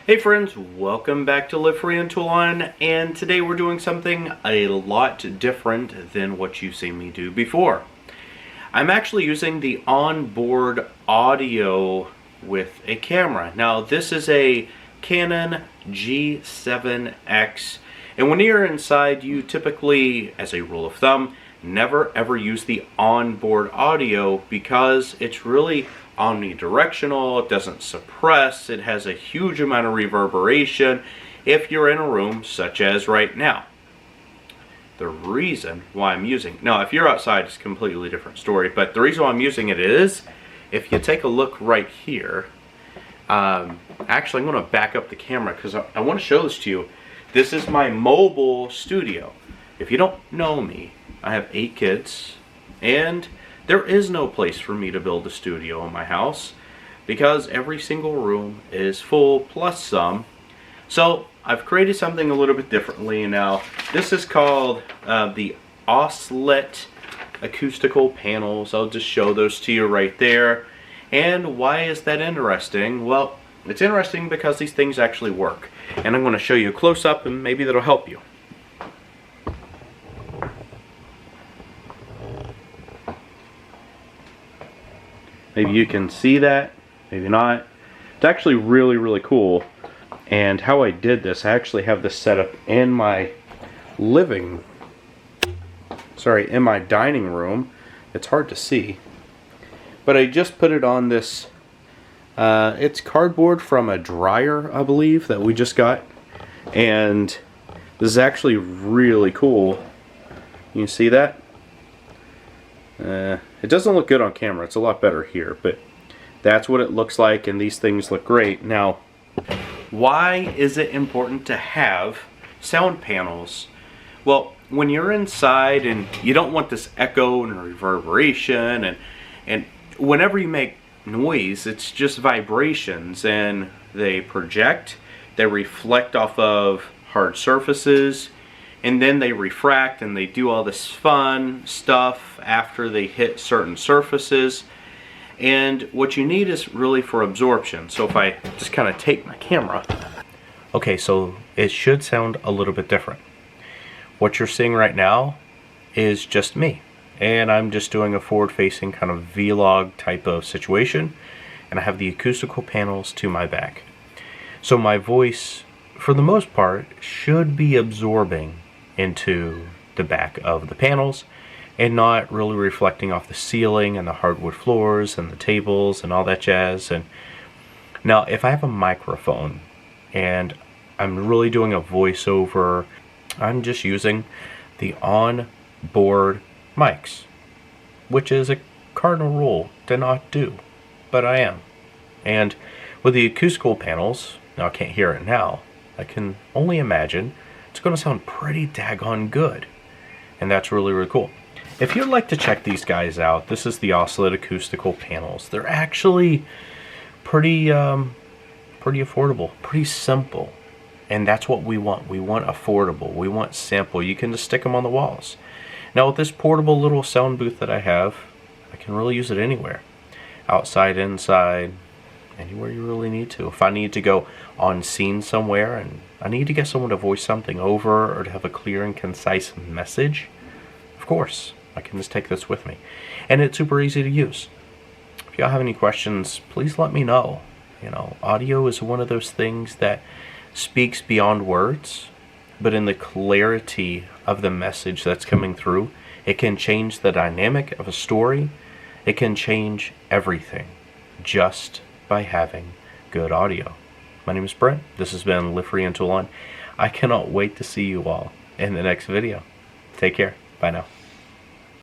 Hey friends, welcome back to Live Free and Tool On, and today we're doing something a lot different than what you've seen me do before. I'm actually using the onboard audio with a camera. Now this is a Canon G7X, and when you're inside you typically, as a rule of thumb, never ever use the onboard audio because it's really omnidirectional, it doesn't suppress, it has a huge amount of reverberation if you're in a room such as right now. The reason why I'm using, now if you're outside it's a completely different story, but the reason why I'm using it is, if you take a look right here, actually I'm going to back up the camera because I want to show this to you. This is my mobile studio. If you don't know me, I have 8 kids, and there is no place for me to build a studio in my house because every single room is full plus some. So I've created something a little bit differently now. This is called the Oscillate acoustical panels. I'll just show those to you right there. And why is that interesting? Well, it's interesting because these things actually work. And I'm going to show you a close-up and maybe that'll help you. Maybe you can see that, maybe not. It's actually really cool. And how I did this, I actually have this set up in my in my dining room. It's hard to see. But I just put it on this, it's cardboard from a dryer, I believe, that we just got. And this is actually really cool. You see that? It doesn't look good on camera, it's a lot better here, but that's what it looks like, and these things look great. Now, why is it important to have sound panels? Well, when you're inside and you don't want this echo and reverberation, and whenever you make noise, it's just vibrations, and they project, they reflect off of hard surfaces, and then they refract and they do all this fun stuff after they hit certain surfaces. And what you need is really for absorption. So if I just kind of take my camera, okay, so it should sound a little bit different. What you're seeing right now is just me, and I'm just doing a forward-facing kind of vlog type of situation, and I have the acoustical panels to my back. So my voice, for the most part, should be absorbing into the back of the panels and not really reflecting off the ceiling and the hardwood floors and the tables and all that jazz. And now if I have a microphone and I'm really doing a voiceover, I'm just using the on-board mics, which is a cardinal rule to not do, but I am. And with the acoustical panels, now I can't hear it now, I can only imagine it's going to sound pretty daggone good, and that's really cool. If you'd like to check these guys out, this is the Oscillate acoustical panels. They're actually pretty affordable, pretty simple, and that's what we want. We want affordable. We want simple. You can just stick them on the walls. Now with this portable little sound booth that I have, I can really use it anywhere, outside, inside, anywhere you really need to. If I need to go on scene somewhere and I need to get someone to voice something over or to have a clear and concise message, of course, I can just take this with me. And it's super easy to use. If y'all have any questions, please let me know. You know, audio is one of those things that speaks beyond words, but in the clarity of the message that's coming through, it can change the dynamic of a story. It can change everything just by having good audio. My name is Brent. This has been Live Free and Tool On. I cannot wait to see you all in the next video. Take care. Bye now.